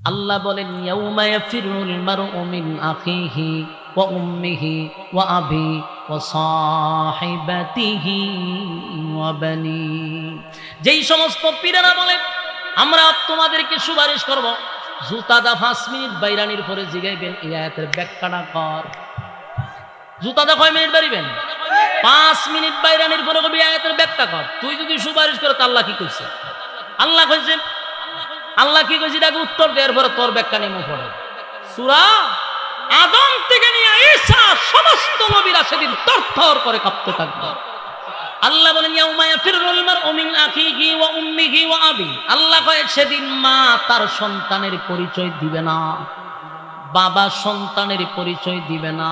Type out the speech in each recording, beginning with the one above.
আল্লাহ বলেন ইয়াউমা ইয়াফিরুল মারউ মিন আখিহি ওয়া উম্মিহি ওয়া আবি ওয়া সাহিবাতিহি ওয়া বানি। যেই সমস্ত পীরেরা বলে আমরা তোমাদেরকে সুপারিশ করব, জুতা দা 5 মিনিট বাইরানির পরে জিগাইবেন এই আয়াতের ব্যাখ্যাটা কর। জুতা দা কয় মিনিট বাড়িবেন? 5 মিনিট বাইরানির পরে কবি আয়াতের ব্যাখ্যা কর। তুই যদি সুপারিশ করে তা আল্লাহ কি কইছে? আল্লাহ কইছে, আল্লাহ কি কইছে এটাকে উত্তর দেওয়ার পরে তোর ব্যাখ্যা নিয়ে পড়ে। সূরা আদম থেকে নিয়ে ঈসা সমস্ত নবীরা সেদিন থরথর করে কাঁপতে থাকবে। আল্লাহ বলেন ইয়াউমা ইয়াফিরুল মারউ মিন আখিহি ওয়া উম্মিহি ওয়া আবি। আল্লাহ কয় সেদিন মা তার সন্তানের পরিচয় দিবে না, বাবা সন্তানের পরিচয় দিবে না।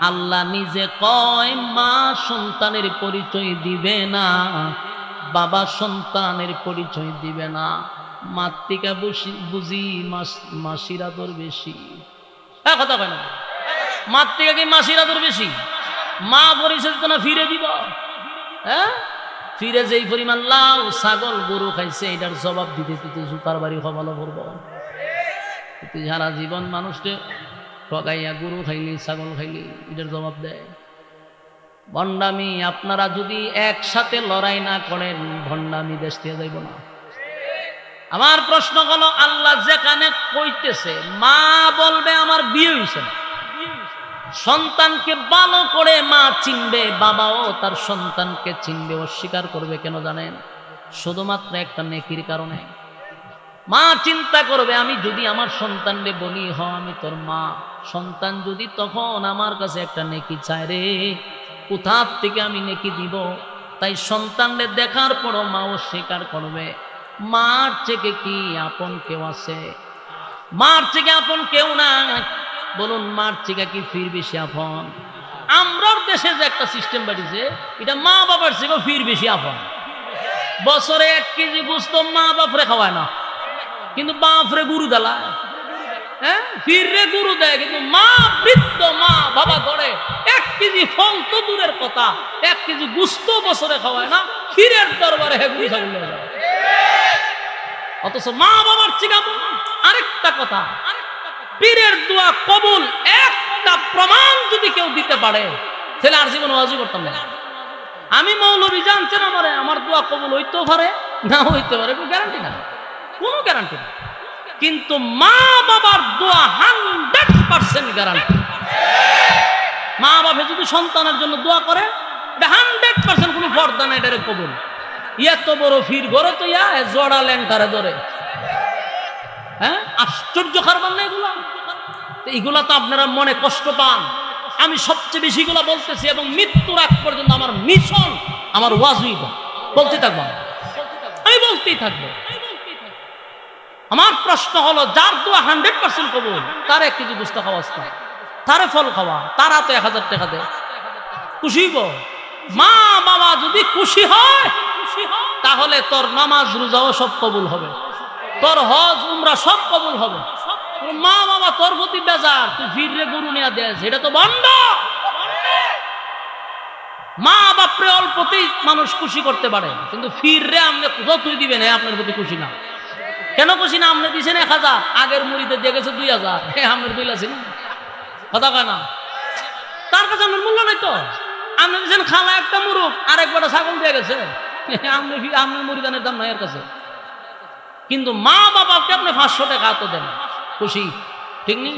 আল্লাহ নিজে কয় মা সন্তানের পরিচয় দিবে না, বাবা সন্তানের পরিচয় দিবে না। মাতৃকা বুঝি মাসির আদর বেশি। হ্যাঁ কথা কয় না? মাতৃকা কি মাসির আদর বেশি? মা পরিচয় তো না ফিরে দিব। হ্যাঁ ফিরে যেই পরিমাণ লাউ ছাগল গরু খাইছে এটার জবাব দিতে দিতে জুতার বাড়ি হবালো করব। তুই সারা জীবন মানুষকে ঠকাইয়া গরু খাইলি ছাগল খাইলি এটার জবাব দেয়। ভণ্ডামি আপনারা যদি একসাথে লড়াই না করেন ভণ্ডামি দেশ দিয়ে যাইব না। আমার প্রশ্ন হলো আল্লাহ যেখানে কইতেছে মা বলবে আমার বিয়ে হইছে না, সন্তানকে ভালো করে মা চিনবে, বাবাও তার সন্তানকে চিনবে, অস্বীকার করবে কেন জানেন? শুধুমাত্র একটা নেকির কারণে। মা চিন্তা করবে আমি যদি আমার সন্তানরে বলি হ আমি তোর মা, সন্তান যদি তখন আমার কাছে একটা নেকি চায় রে কোথা থেকে আমি নেকি দিব? তাই সন্তানরে দেখার পরও মা অস্বীকার করবে। মার থেকে কি আপন কেউ আছে? মার থেকে আপন কেউ না। বলুন মার থেকে কি ফির বেশি আপন? আমরার দেশে যে একটা সিস্টেম বাড়িছে এটা মা বাবার থেকে ফির বেশি আপন। বছরে 1 কেজি গোস্ত মা বাপরে খাওয়ায় না, কিন্তু বাপরে গুরু দেলায়। হ্যাঁ ফিরে গুরু দেয়, কিন্তু মা বৃদ্ধ মা বাবা করে 1 কেজি ফল তো দূরের কথা, 1 কেজি গোস্ত বছরে খাওয়ায় না, ফিরের দরবারে হে গুরু ছাগল নিয়ে যায়। অথচ মা বাবার চিকা। আরেকটা কথা, পীরের দোয়া কবুল একটা প্রমাণ যদি কেউ দিতে পারে তাহলে আর জীবন ওয়াজি করতাম না। আমি মৌলবী জানছেন আমার দোয়া কবুল হইতেও পারে না হইতে পারে, কোনো গ্যারান্টি না, কোনো গ্যারান্টি না। কিন্তু মা বাবার দোয়া 100% গ্যারান্টি। মা বাবা যদি সন্তানের জন্য দোয়া করে এটা 100% কোনো পর্দা না, এটারে কবুল। এত বড় ফির ঘরে তো জড়া ল্যাংটারে ধরে। হ্যাঁ আশ্চর্য খারবার না এগুলা। এইগুলা তো আপনারা মনে কষ্ট পান। আমি সবচেয়ে বেশি গুলা বলতেছি এবং মৃত্যুর আগ পর্যন্ত আমার মিশন, আমার ওয়াজি বলতে থাকবো, আমি বলতেই থাকবো। আমার প্রশ্ন হলো যার দোয়া 100% কবুল তার 1 কেজি গোস্ত খাওয়া, তারে ফল খাওয়া, তারা তো 1000 টাকা দেয়, খুশি হইব। মা বাবা যদি খুশি হয় তাহলে তোর নামাজ রোজাও সব কবুল হবে, তোর হজ উমরা সব কবুল হবে। মা বাবা তোর প্রতি বেজার, তুই ফিরে গরু নিয়ে দেশ, এটা তো বন্ধ। মা বাপরে অল্পতেই মানুষ খুশি করতে পারে, কিন্তু ফিরে আপনি যতই দিবেন আপনার প্রতি খুশি না। কেন খুশি না? আপনি দিয়েছেন 1000, আগের মুড়িতে দিয়ে গেছে 2000, আপনার দুই আছেন কথা কয় না, তার কাছে আপনার মূল্য নাই তো। আপনি দিয়েছেন খালা একটা মুরুখ, আরেকবার ছাগল দিয়ে গেছে, আপনার মুড়িদানের দাম নাই এর কাছে। কিন্তু মা বাবাকে আপনি 500 টাকা তো দেন, খুশি, ঠিক নেই?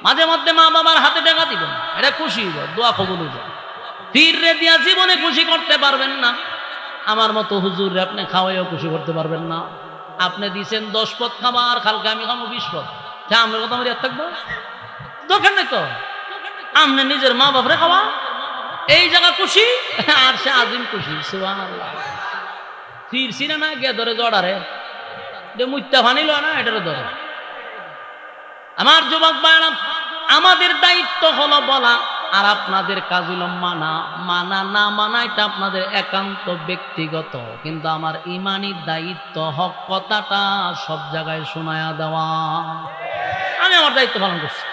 মাঝে মধ্যে মা বাবার হাতে টাকা দিবেন, এটা খুশি হইব, দোয়া কবুল হইব। ফিরে দিয়া জীবনে খুশি করতে পারবেন না। আমার মতো হুজুর আপনি খাওয়াইও খুশি করতে পারবেন না। আপনি দিচ্ছেন 10 পদ খাবার, কালকে আমি খাবো 20 পদ, আমার কথা আমার থাকবো দরকার নেই তো। আপনি নিজের মা বাপরে খাওয়া, এই জায়গা খুশি, আর সে আজিম খুশি। সুবহানাল্লাহ। ফিরছি না গিয়ে ধরে জড়ারে মুত্যা ফানিল না, এটারও ধরে। আমার যুবক ভাইরা, আমাদের দায়িত্ব হলো বলা, আর আপনাদের কাজ হলো মানা। মানা না মানা এটা আপনাদের একান্ত ব্যক্তিগত, কিন্তু আমার ইমানি দায়িত্ব হক কথাটা সব জায়গায় শোনায়া দেওয়া। আমি আমার দায়িত্ব পালন করছি।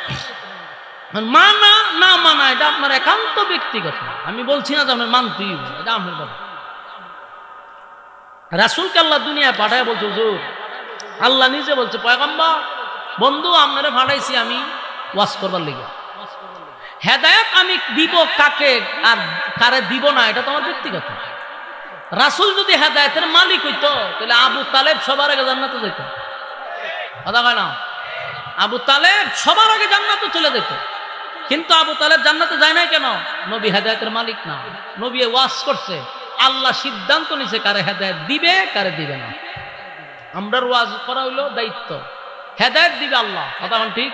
মানা না মানা এটা আপনার একান্ত ব্যক্তিগত। আমি বলছি না যে আপনি মানতেই হবে, এটা আপনার কথা। রাসূলকে আল্লাহ দুনিয়ায় পাঠায় বলছে হুজুর, আল্লাহ নিজে বলছে পয়গম্বর বন্ধু আপনারা ভাড়াইছি আমি ওয়াজ করবার লিগা, হেদায়েত আমি দিব কাকে আর কারে দিব না এটা তো আমার ব্যক্তিগত। রাসূল যদি হেদায়েতের মালিক হইতো তাহলে আবু তালেব সবার আগে জান্নাতে যেত, কথা কয় না? আবু তালেব সবার আগে জান্নাতে চলে যেত, কিন্তু আবু তালেব জান্নাতে যায় নাই কেন? নবী হেদায়েতের মালিক না, নবী ওয়াজ করছে, আল্লাহ সিদ্ধান্ত নিছে কারে হেদায়েত দিবে কারে দিবে না। আমরার ওয়াজ করা হইলো দায়িত্ব, হেদায়েত দিবে আল্লাহ, কথা ঠিক।